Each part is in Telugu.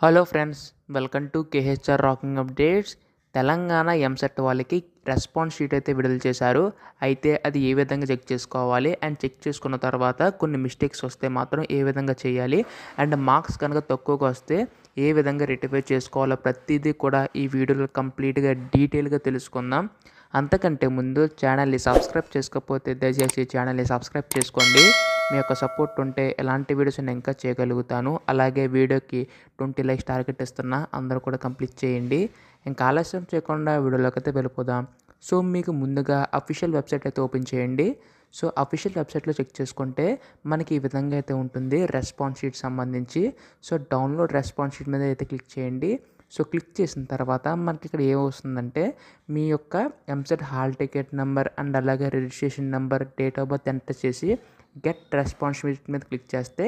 Hello friends, welcome to KHR rocking updates. Telangana EAMCET వాళ్ళకి రెస్పాన్స్ షీట్ అయితే విడుదల చేశారు. అయితే అది ఏ విధంగా చెక్ చేసుకోవాలి అండ్ చెక్ చేసుకున్న తర్వాత కొన్ని మిస్టేక్స్ వస్తే మాత్రం ఏ విధంగా చేయాలి అండ్ మార్క్స్ కనుక తక్కువగా వస్తే ఏ విధంగా రెక్టిఫై చేసుకోవాలో ప్రతిదీ కూడా ఈ వీడియోలో కంప్లీట్గా డీటెయిల్గా తెలుసుకుందాం. అంతకంటే ముందు ఛానల్ని సబ్స్క్రైబ్ చేసుకోకపోతే దయచేసి ఛానల్ని సబ్స్క్రైబ్ చేసుకోండి. మీ యొక్క సపోర్ట్ ఉంటే ఎలాంటి వీడియోస్ నేను ఇంకా చేయగలుగుతాను. అలాగే వీడియోకి 20 లైక్స్ టార్గెట్ ఇస్తున్నా, అందరూ కూడా కంప్లీట్ చేయండి. ఇంకా ఆలస్యం చేయకుండా వీడియోలోకి అయితే వెళ్ళిపోదాం. సో మీకు ముందుగా అఫీషియల్ వెబ్సైట్ అయితే ఓపెన్ చేయండి. సో అఫీషియల్ వెబ్సైట్లో చెక్ చేసుకుంటే మనకి ఈ విధంగా అయితే ఉంటుంది రెస్పాన్స్ షీట్ సంబంధించి. సో డౌన్లోడ్ రెస్పాన్స్ షీట్ మీద అయితే క్లిక్ చేయండి. సో క్లిక్ చేసిన తర్వాత మనకి ఇక్కడ ఏమొస్తుందంటే మీ యొక్క EAMCET hall ticket number and అలాగే registration number, date of birth enter చేసి గెట్ రెస్పాన్స్ షీట్ మీద క్లిక్ చేస్తే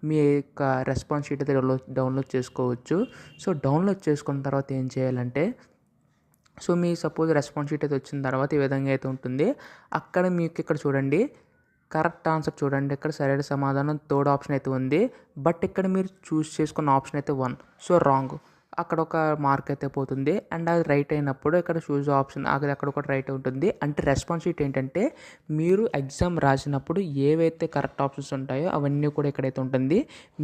మీ యొక్క రెస్పాన్స్ షీట్ అయితే డౌన్లోడ్ చేసుకోవచ్చు. సో డౌన్లోడ్ చేసుకున్న తర్వాత ఏం చేయాలంటే, సో మీ సపోజ్ రెస్పాన్స్ షీట్ అయితే వచ్చిన తర్వాత ఈ విధంగా అయితే ఉంటుంది. అక్కడ మీకు ఇక్కడ చూడండి, కరెక్ట్ ఆన్సర్ చూడండి, ఇక్కడ సరైన సమాధానం థర్డ్ ఆప్షన్ అయితే ఉంది. బట్ ఇక్కడ మీరు చూస్ చేసుకున్న ఆప్షన్ అయితే 1, సో రాంగ్. అక్కడ ఒక మార్క్ అయితే పోతుంది అండ్ అది రైట్ అయినప్పుడు ఇక్కడ చూస్ ఆప్షన్ అక్కడ కూడా రైట్ ఉంటుంది. అంటే రెస్పాన్స్ షీట్ ఏంటంటే మీరు ఎగ్జామ్ రాసినప్పుడు ఏవైతే కరెక్ట్ ఆప్షన్స్ ఉంటాయో అవన్నీ కూడా ఇక్కడైతే ఉంటుంది.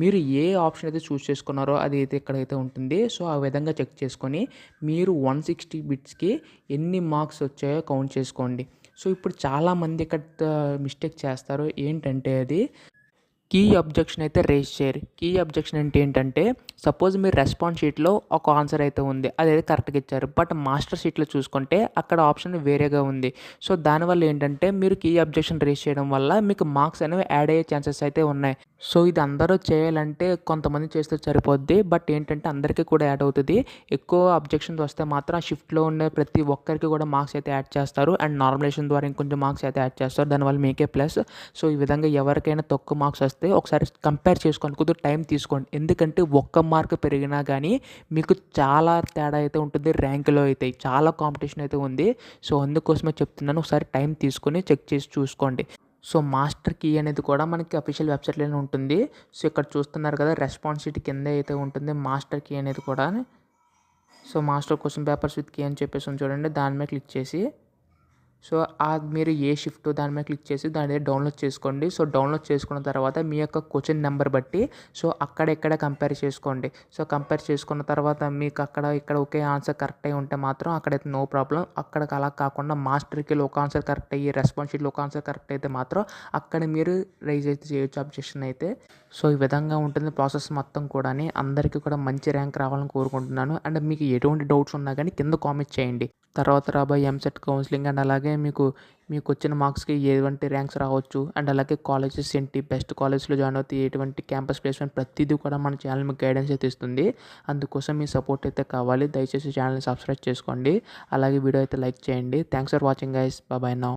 మీరు ఏ ఆప్షన్ అయితే చూస్ చేసుకున్నారో అది అయితే ఇక్కడైతే ఉంటుంది. సో ఆ విధంగా చెక్ చేసుకొని మీరు 160 బిట్స్కి ఎన్ని మార్క్స్ వచ్చాయో కౌంట్ చేసుకోండి. సో ఇప్పుడు చాలామంది ఇక్కడ మిస్టేక్ చేస్తారు. ఏంటంటే అది కీ అబ్జెక్షన్ అయితే రేజ్ చేయరు. కీ అబ్జెక్షన్ అంటే ఏంటంటే, సపోజ్ మీరు రెస్పాన్స్ షీట్లో ఒక ఆన్సర్ అయితే ఉంది, అదైతే కరెక్ట్గా ఇచ్చారు. బట్ మాస్టర్ షీట్లో చూసుకుంటే అక్కడ ఆప్షన్ వేరేగా ఉంది. సో దానివల్ల ఏంటంటే మీరు కీ అబ్జెక్షన్ రేజ్ చేయడం వల్ల మీకు మార్క్స్ అనేవి యాడ్ అయ్యే ఛాన్సెస్ అయితే ఉన్నాయి. సో ఇది అందరూ చేయాలంటే కొంతమంది చేస్తే సరిపోద్ది, బట్ ఏంటంటే అందరికీ కూడా యాడ్ అవుతుంది. ఎక్కువ అబ్జెక్షన్స్ వస్తే మాత్రం ఆ షిఫ్ట్లో ఉండే ప్రతి ఒక్కరికి కూడా మార్క్స్ అయితే యాడ్ చేస్తారు అండ్ నార్మలైజేషన్ ద్వారా ఇంకొంచెం మార్క్స్ అయితే యాడ్ చేస్తారు. దానివల్ల మీకే ప్లస్. సో ఈ విధంగా ఎవరికైనా తక్కువ మార్క్స్ వస్తే ఒకసారి కంపేర్ చేసుకోండి, కొద్దిగా టైం తీసుకోండి. ఎందుకంటే ఒక్క మార్క్ పెరిగినా కానీ మీకు చాలా తేడా అయితే ఉంటుంది. ర్యాంకులో అయితే చాలా కాంపిటీషన్ అయితే ఉంది. సో అందుకోసమే చెప్తున్నాను, ఒకసారి టైం తీసుకొని చెక్ చేసి చూసుకోండి. సో మాస్టర్ కీ అనేది కూడా మనకి అఫీషియల్ వెబ్సైట్లోనే ఉంటుంది. సో ఇక్కడ చూస్తున్నారు కదా, రెస్పాన్స్ షీట్ కింద అయితే ఉంటుంది మాస్టర్ కీ అనేది కూడా. So master question papers with key అని చెప్పేసి చూడండి, దాని మీద క్లిక్ చేసి సో మీరు ఏ షిఫ్ట్ దాని మీద క్లిక్ చేసి దాని డౌన్లోడ్ చేసుకోండి. సో డౌన్లోడ్ చేసుకున్న తర్వాత మీ యొక్క క్వశ్చన్ నెంబర్ బట్టి సో అక్కడ ఇక్కడ కంపేర్ చేసుకోండి. సో కంపేర్ చేసుకున్న తర్వాత మీకు అక్కడ ఇక్కడ ఒకే ఆన్సర్ కరెక్ట్ అయ్యి ఉంటే మాత్రం అక్కడైతే నో ప్రాబ్లం. అక్కడికి అలా కాకుండా మాస్టర్కి ఒక ఆన్సర్ కరెక్ట్ అయ్యి రెస్పాన్స్ షీట్లో ఒక ఆన్సర్ కరెక్ట్ అయితే మాత్రం అక్కడ మీరు రైజ్ అయితే చేయొచ్చు అబ్జెక్షన్ అయితే. సో ఈ విధంగా ఉంటుంది ప్రాసెస్ మొత్తం కూడా. అందరికీ కూడా మంచి ర్యాంక్ రావాలని కోరుకుంటున్నాను. అండ్ మీకు ఎటువంటి డౌట్స్ ఉన్నా కానీ కింద కామెంట్ చేయండి. తర్వాత రాబోయే ఎంసెట్ కౌన్సిలింగ్ అండ్ అలాగే మీకు వచ్చిన మార్క్స్కి ఎటువంటి ర్యాంక్స్ రావచ్చు అండ్ అలాగే కాలేజెస్ ఏంటి, బెస్ట్ కాలేజ్లో జాయిన్ అవుతే ఎటువంటి క్యాంపస్ ప్లేస్మెంట్ ప్రతిదీ కూడా మన ఛానల్ మీకు గైడెన్స్ అయితే ఇస్తుంది. అందుకోసం మీ సపోర్ట్ అయితే కావాలి. దయచేసి ఛానల్ని సబ్స్క్రైబ్ చేసుకోండి. అలాగే వీడియో అయితే లైక్ చేయండి. Thanks for watching guys. Bye now.